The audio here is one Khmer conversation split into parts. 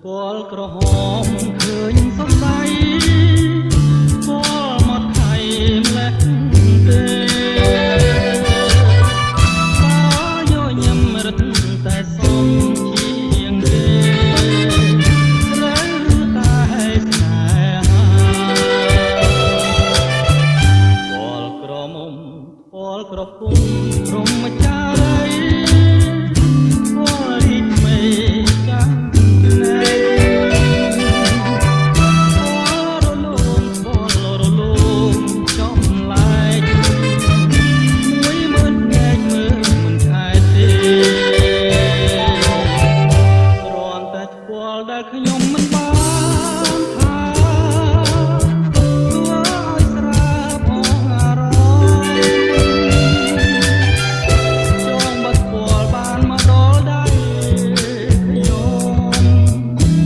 ពណ៌ក្រហមឃើញសរសៃពណ៌មកថៃម្លេះទេក៏ញញឹមរត់តែសំជាងទេត្រូវតែស្នេហាពណ៌ក្រមុំពណ៌ក្រពុំព្រមចារីពណ៌រីកមេចាំខ្ញុំមិនបានថាធ្វើឲ្យស្រាប់អងអារម្មណ៍ចងបាត់ពាល់បានមកដល់ដៃខ្ញុំ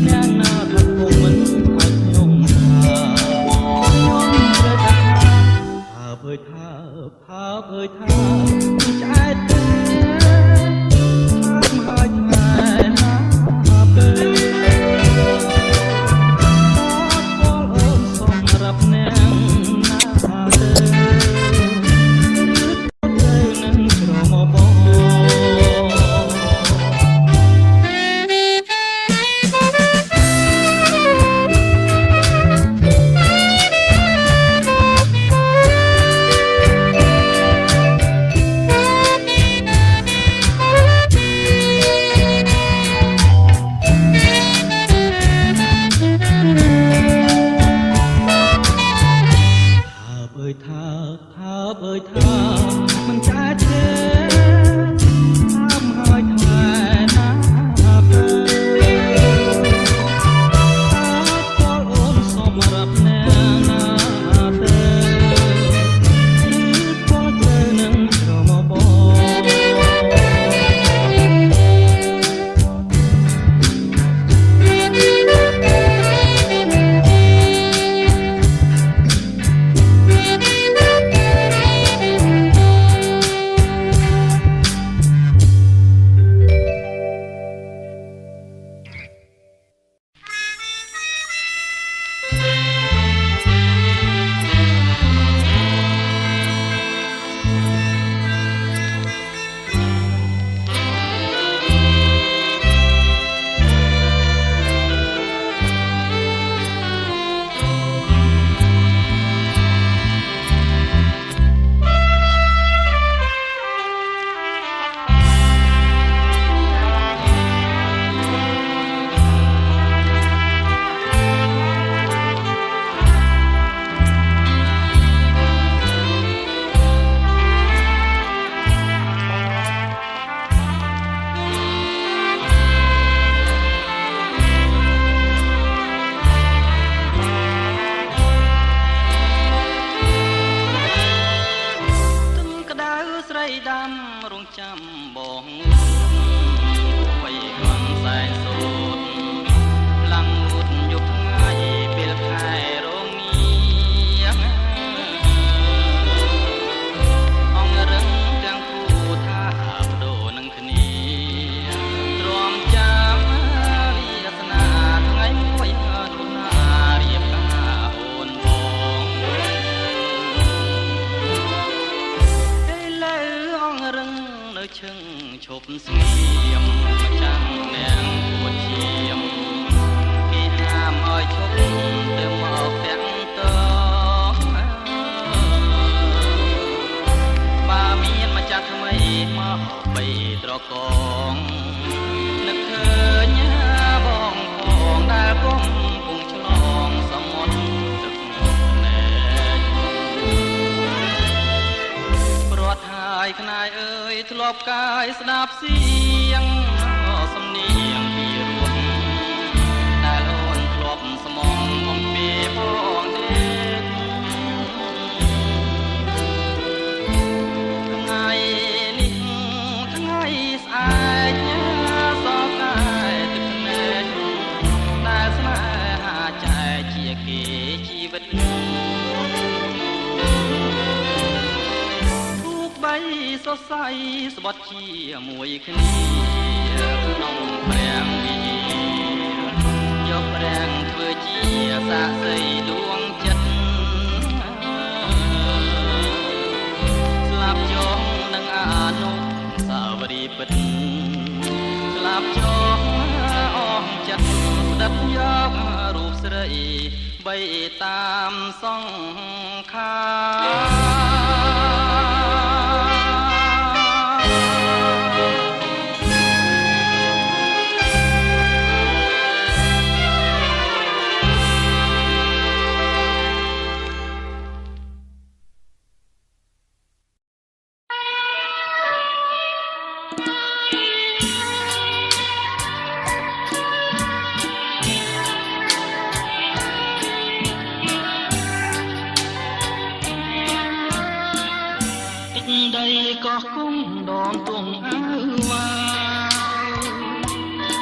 អ្នកណាថាគង់មិនឲ្យខ្ញុំថាខ្ញុំត្រូវតែថាឆ្អែតទេហើយថ្ងៃណាពេលថាមិនចាទេតាមហើយថ្ងៃណាពេលពលអូនសម្រាប់អ្នកណាទេពលទៅនឹងក្រមបងដាំរងចាំបងអ្វីគ្រាន់សែងសូត្រឡើងងូតយប់ថ្ងៃពេលខែរងាអង្គរឹងទាំងគូថាបដូរនឹងគ្នាទ្រាំចាំវាសនាថ្ងៃមួយនោះណារៀបការអូនបងរឹងនៅឈឹងឈប់ស្ងៀមចាំនាងពួតឈាមគេហាមឲ្យឈប់ទៅមកទាំងតបើមានម្ចាស់ថ្មីមកបីត្រកងនឹកឃើញបងផងដែលកំពុងឆ្លងសមុទ្រទឹកភ្នែកព្រាត់ហើយខ្នាយអើយធ្លាប់កាយស្ដាប់សៀងសំនៀងពីរស់ដែលអូនធ្លាប់ស្មងអំពីផងទេថ្ងៃនេះថ្ងៃស្អែកសោកកាយទឹកភ្នែកដែលស្នេហាចែកជាគេជីវិតសរសៃស្បត់ជាមួយគ្នាក្នុងព្រះវិហារ រិបយករូបស្រីបីតាមសង្ខាដីក៏គង់ដងទុំអើវ៉ា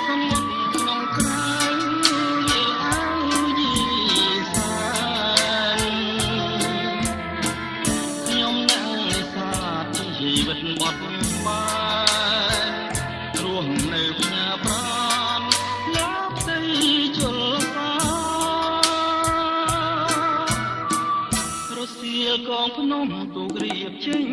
សមុទ្រក្នុងក្រៅយីអើយីសានខ្ញុំនឹងនេសាទជីវិតបត់បានរស់នៅផ្ញើប្រាណលោកដីជលសារសៀលកងភ្នំទូករៀបចេញ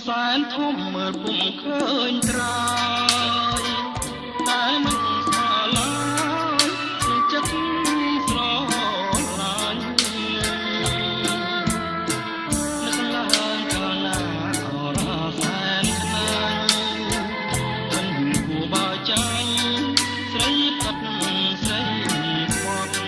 សែនធំមើលពុំឃើញត្រើយតែមិនស្គាល់ឡើយនឹងចិត្តស្រឡាញ់នឹកឡើងកាលណាអរសែនខ្លាំងមិនគួរបើចាញ់ស្រីផាត់ស្រីគាត់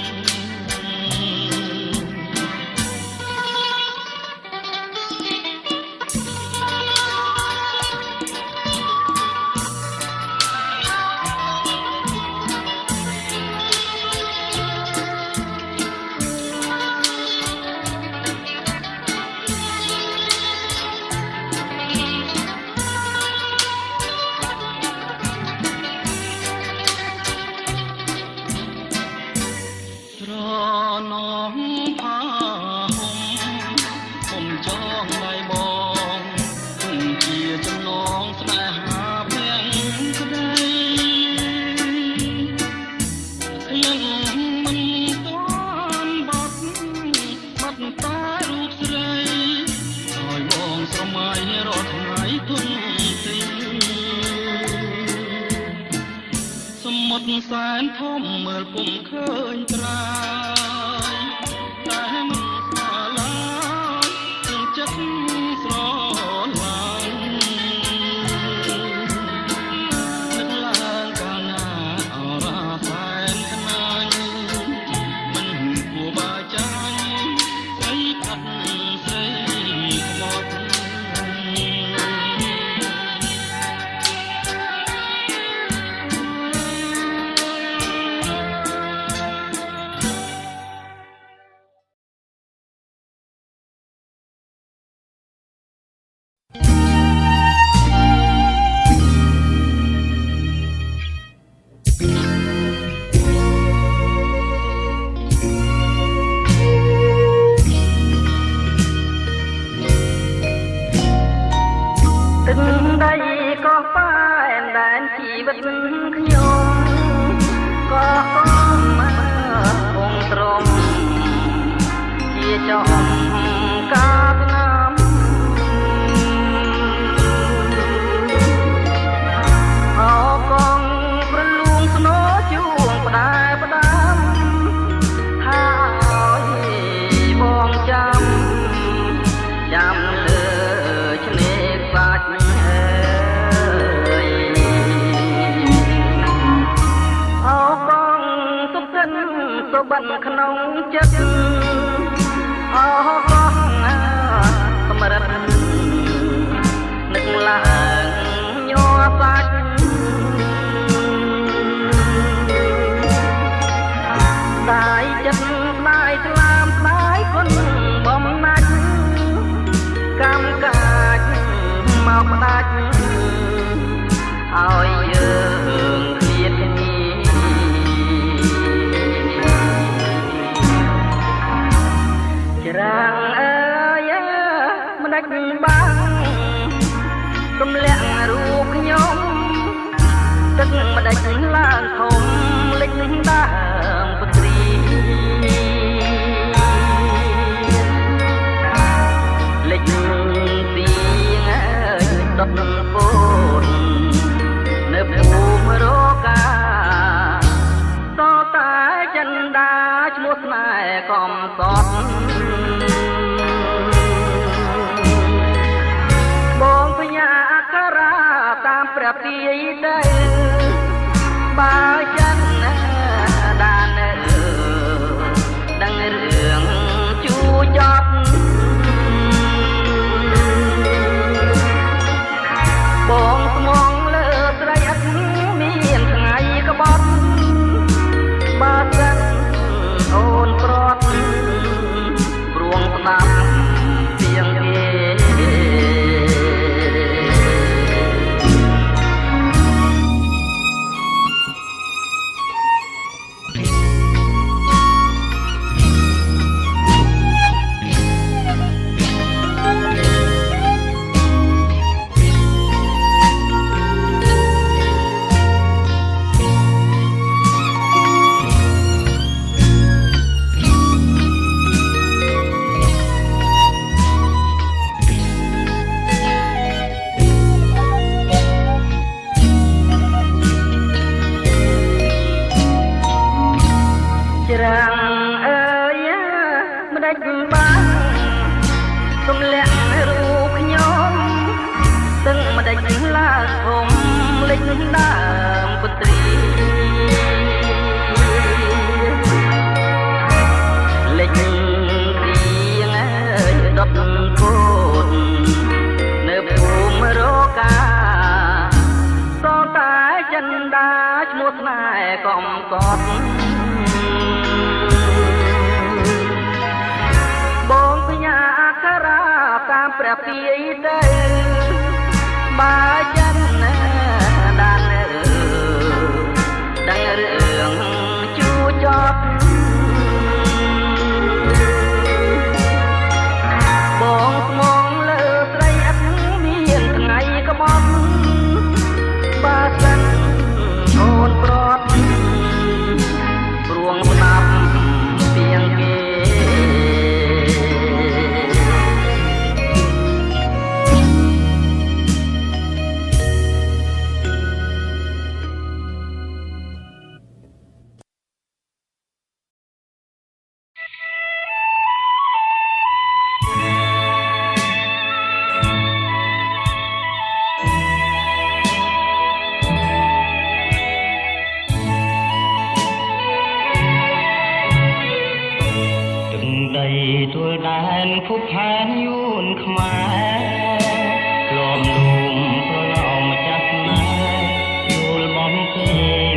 សែនធំមើលពុំឃើញត្រើយតែមិនស្គាល់ឡើយនឹងចិត្តស្រឡាញ់នឹកឡើងកាលណាអរសែនខ្នាញ់មិនគួរបើចាញ់ស្រីផាត់ស្រីខ្មត់ បាត់ក្នុងចិត្តអស់កោះសម្រាប់នឹកឡើង ទឹកម្ដេចឡើងធំលេចដើមពត្រីលេចទៀងដុតពូននៅភូមិរកាតតែចិនដាឈ្មោះស្នេហ៍កំសត់បងភញាអក្សរាតាមព្រះទាយទៅបើចិនដានដឹងរឿងជួចប់បងស្មងលើស្រីអត់មានថ្ងៃក្បត់បើសិនអូនប្រត់ព្រួងស្ដាប់ទៀងគេរាំងអើយមិនដេចបានទម្លាក់រូបខ្ញុំទាំងមិនដេចឡើងធំលេចដើមពត្រីលេចទៀងដុតពូននៅភូមិរកាតតែចិនដាឈ្មោះស្នេហ៍កំសត់បងភញាអក្សរាតាមព្រះពាយទៅបើចិនដានដឹងរឿងជួចប់បងស្មងលើស្រីអត់មានថ្ងៃក្បត់បើសិនអូនប្រត់ព្រួងស្ដាប់ទៀងគេទួលដែនភពផែនយួនខ្មែរលំលំប្រឡំម្ចាស់ស្នេហ៍យល់បងទេ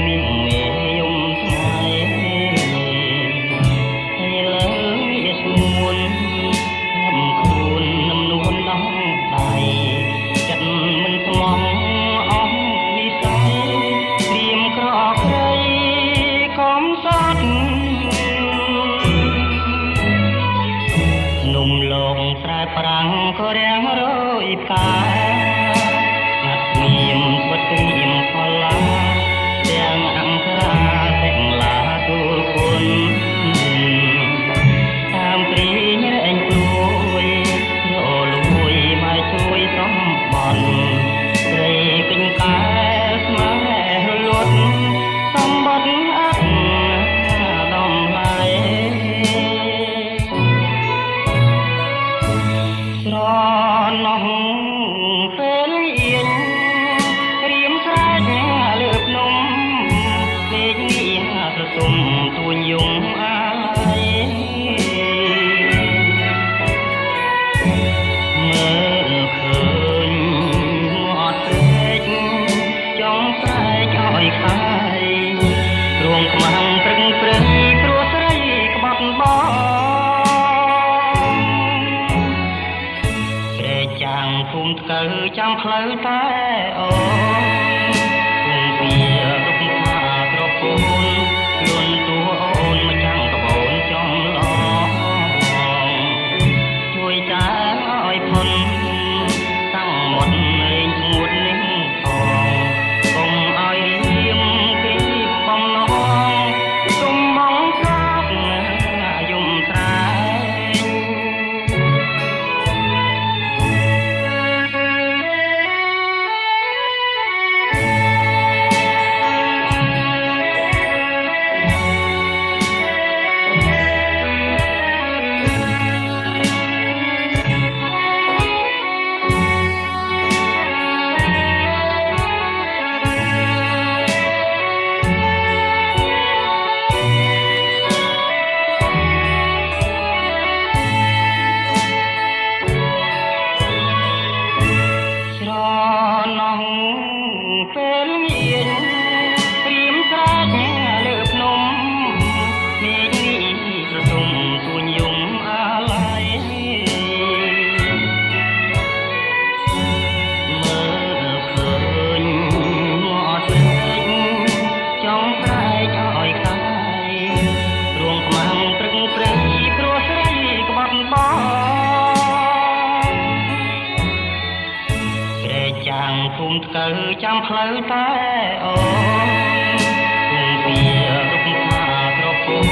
មានមេយំស្នេហ៍ហើយលើយស្មួននំខ្លួននំនួនដងដៃចិត្តមិនស្មងអស់និស័យព្រៀមក្រក្រៃកំសត់នំលងស្រែប្រាំងក៏រាំងរយផ្កាណាត់មានស្វិតញៀមផល្លាទាំងអង្គរាទាំងឡាទូលគុណតាមព្រីញែងព្រួយរលួយមកជួយសំបន់ស្រីពេញកែស្មើលត់សំបត្តិអត់ដំឡៃស្រណោះពេលអៀងរៀមស្រែកលើភ្នំពេកនេះប្រទុំទួញយំអាយមើលឃើញមាត់ស្រែកចង់ស្រែកឲ្យខាយរួងខ្មាំងព្រឹងព្រឹងព្រោះស្រីក្បត់បងចាំភូមិថ្កើចាំផ្លូវតែអូភូមិពីរុកថាក្រពូនយន់តួអូនមកចាំកបូនចំឡងជួយចាឲ្យផុនតាំងមុនរែងស្ងួតនេះផងកុំឲ្យ ទុំថ្កូវចាំផ្លូវតែអូនគង់វារុកថាក្រពូន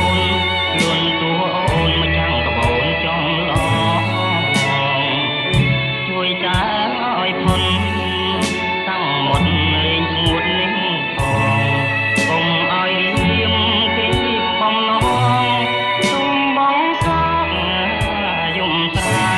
លួនតួអូនមកចាំកបូនចំឡងជួយចាឲ្យផុនតាំងមុនលេងស្ងួតនេះផងកុំឲ្យរៀមគេបំណងទុំបងកកយំស្រែ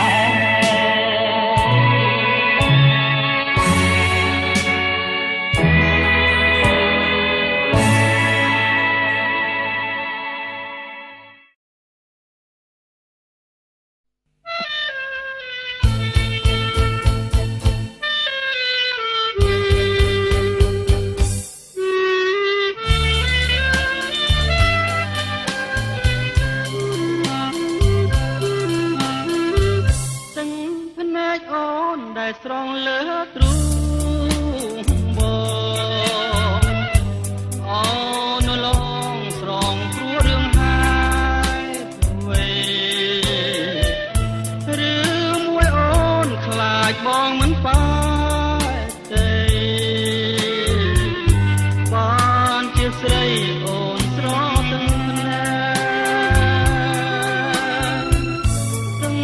ស្រងលើទ្រូងបងអូនឡងស្រងព្រោះរឿងហើយវិញឬមួយអូនខ្លាចបងមិនប៉ាទេបានជាស្រីអូនស្រទាំងភ្នែកទាំង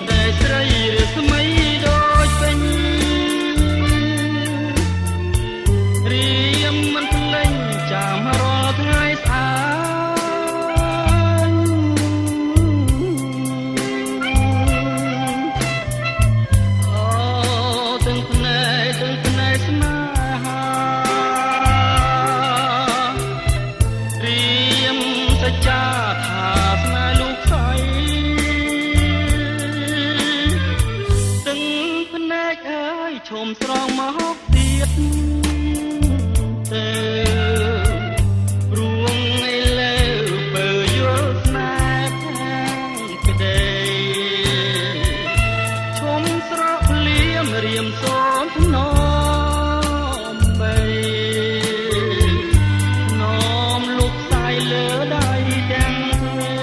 ភ្នែកស្រីរស្មីឈុំស្រងមកទៀតទៅរួងឯលើបើយល់ស្នេហ៍ខាងក្ដីឈុំស្រកលៀមរៀមសូនថ្នមបីថ្នមលោកខ្សែលើដៃទាំងទ្វេ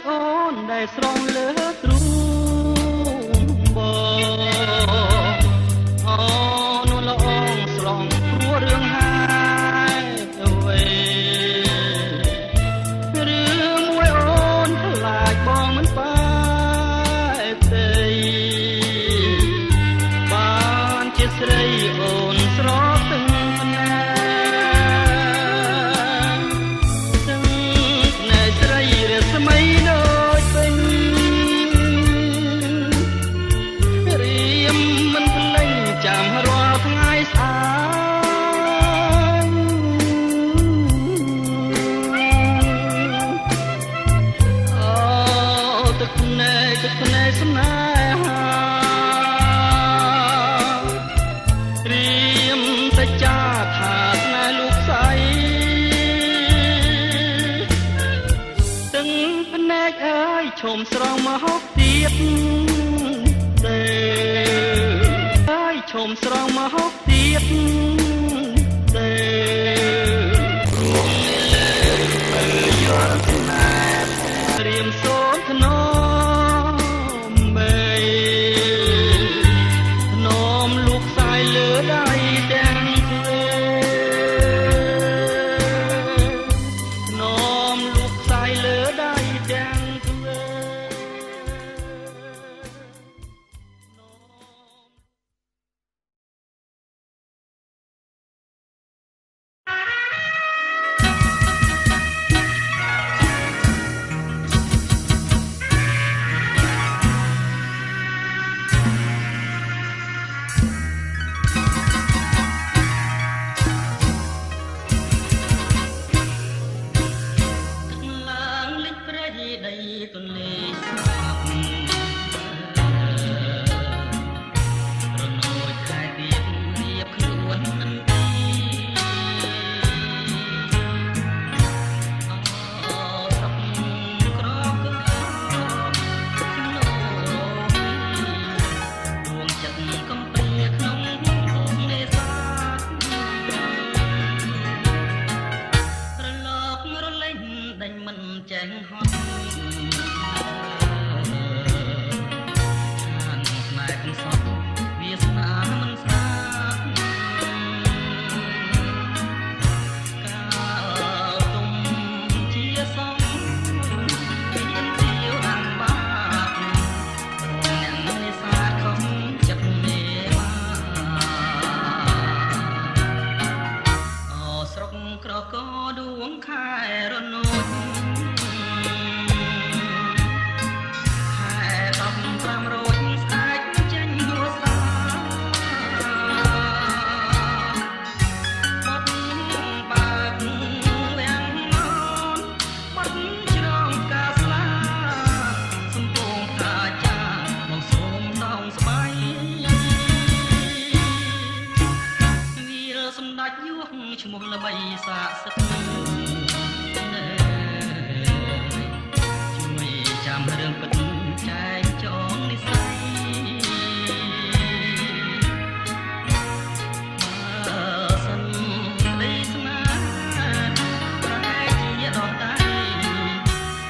អូនដែលស្រងលើទ្រូងបងអូនល្អងស្រងព្រោះរឿងហើយទៅវិញឬមួយអូនខ្លាចបងមិនប៉ែទេបានជាស្រីអូនស្រទាំងភ្នែកទាំងភ្នែកស្រីរស្មីចាំរាល់ថ្ងៃស្អាតអូទឹកភ្នែកស្នេហារៀមសច្ចាថាស្នេហ៍លោកស្អីទាំងភ្នែកអើយឈុំស្រងមកទៀតទេឈុំស្រងមកទៀតទេរួមលើបើយល់ស្នេហ៍រៀមសូនថ្នមបីថ្នមលោកខ្សែលើដៃទាំងទ្វេថ្នមលោកខ្សែលើដៃទាំងទ្វេ សោះវាសនាមិនស្អាតកាលទុំជាសងមានជាវអាំបាតអ្នកនេសាទខំចិត្តមេបាអូស្រុកក្រកដួងខែរនោចឈ្មោះល្បីសាកសិទ្ធជួយចាំរឿងពិតចែកចងនិស័យបើសិនក្តីស្នេហ៍ប្រហែលជាដល់ដៃ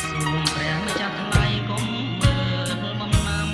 សូមព្រះម្ចាស់ថ្លៃកុំមើលបំណាំ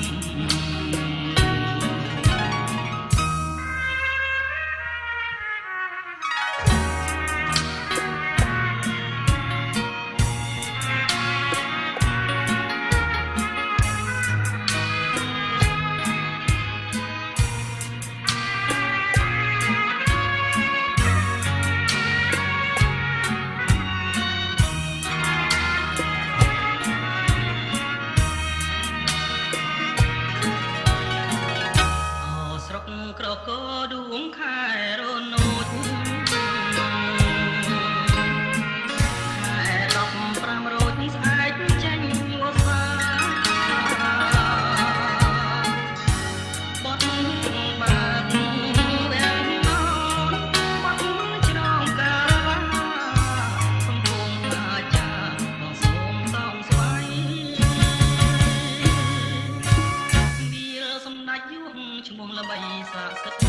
ក្រកដួងខែរនោចខែ15រោចស្អែកចេញវស្សាបត់បាក់វាំងណោបត់ច្រងកាឡាសំពងអាចាបងសូមសងស្វ័យវាសម្ដេចយួនឈ្មោះល្បីសាកសិទ្ធ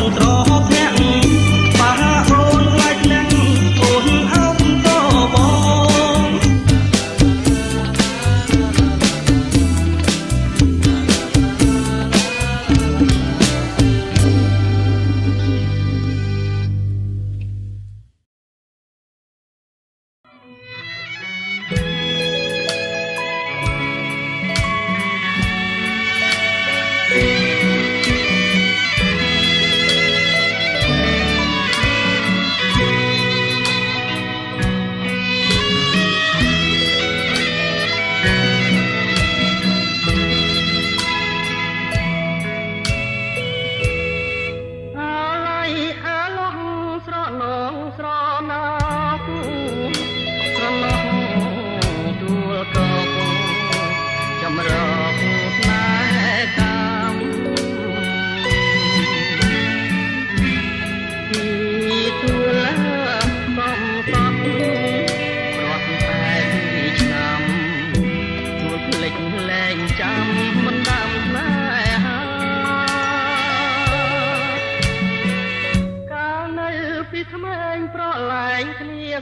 ងត្រធាក់បាអូនខ្លាចណាស់អូនអោបតបង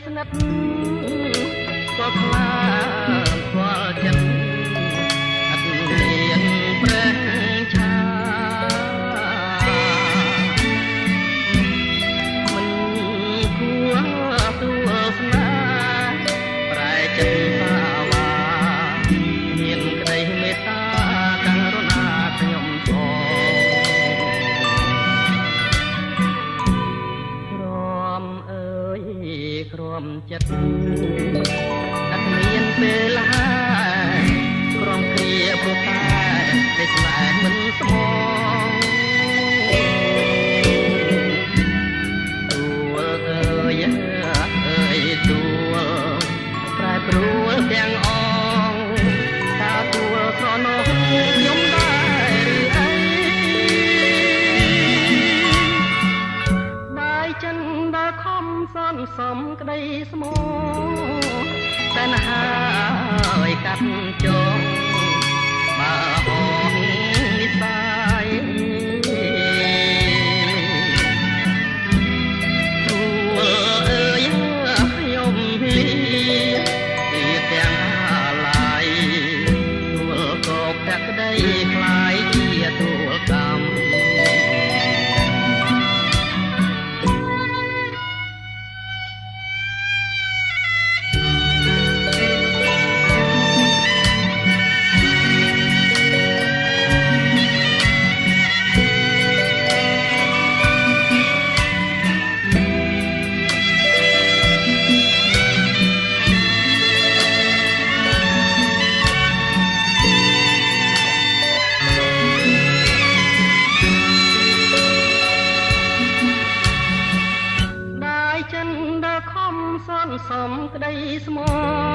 ស្និទ្ធក៏ខ្លាចស្គាល់ចិត្តអត់មានប្រេះឆាមិនគួរទួស្នាប្រែចិត្តសាវាមានក្តីមេត្តាករុណាខ្ញុំព្រមចិត្តអត់មានពេលហាព្រមគ្រាព្រោះតែតែស្នេហ៍មិនស្មងទួលអើយទួលប្រែប្រួលទាំងអងតាទួលស្រណោះខ្ញុំដែរឬអីបាយចិនដល់ខំសន្សំក្តីស្មោតែណាហើយកាត់ចងបើហងនិសាយទួលអើយខ្ញុំលីពីទាំងអាឡាយទួលក៏កាក់ក្តីខ្លាយជាទួលកម្មសំក្តីស្មោ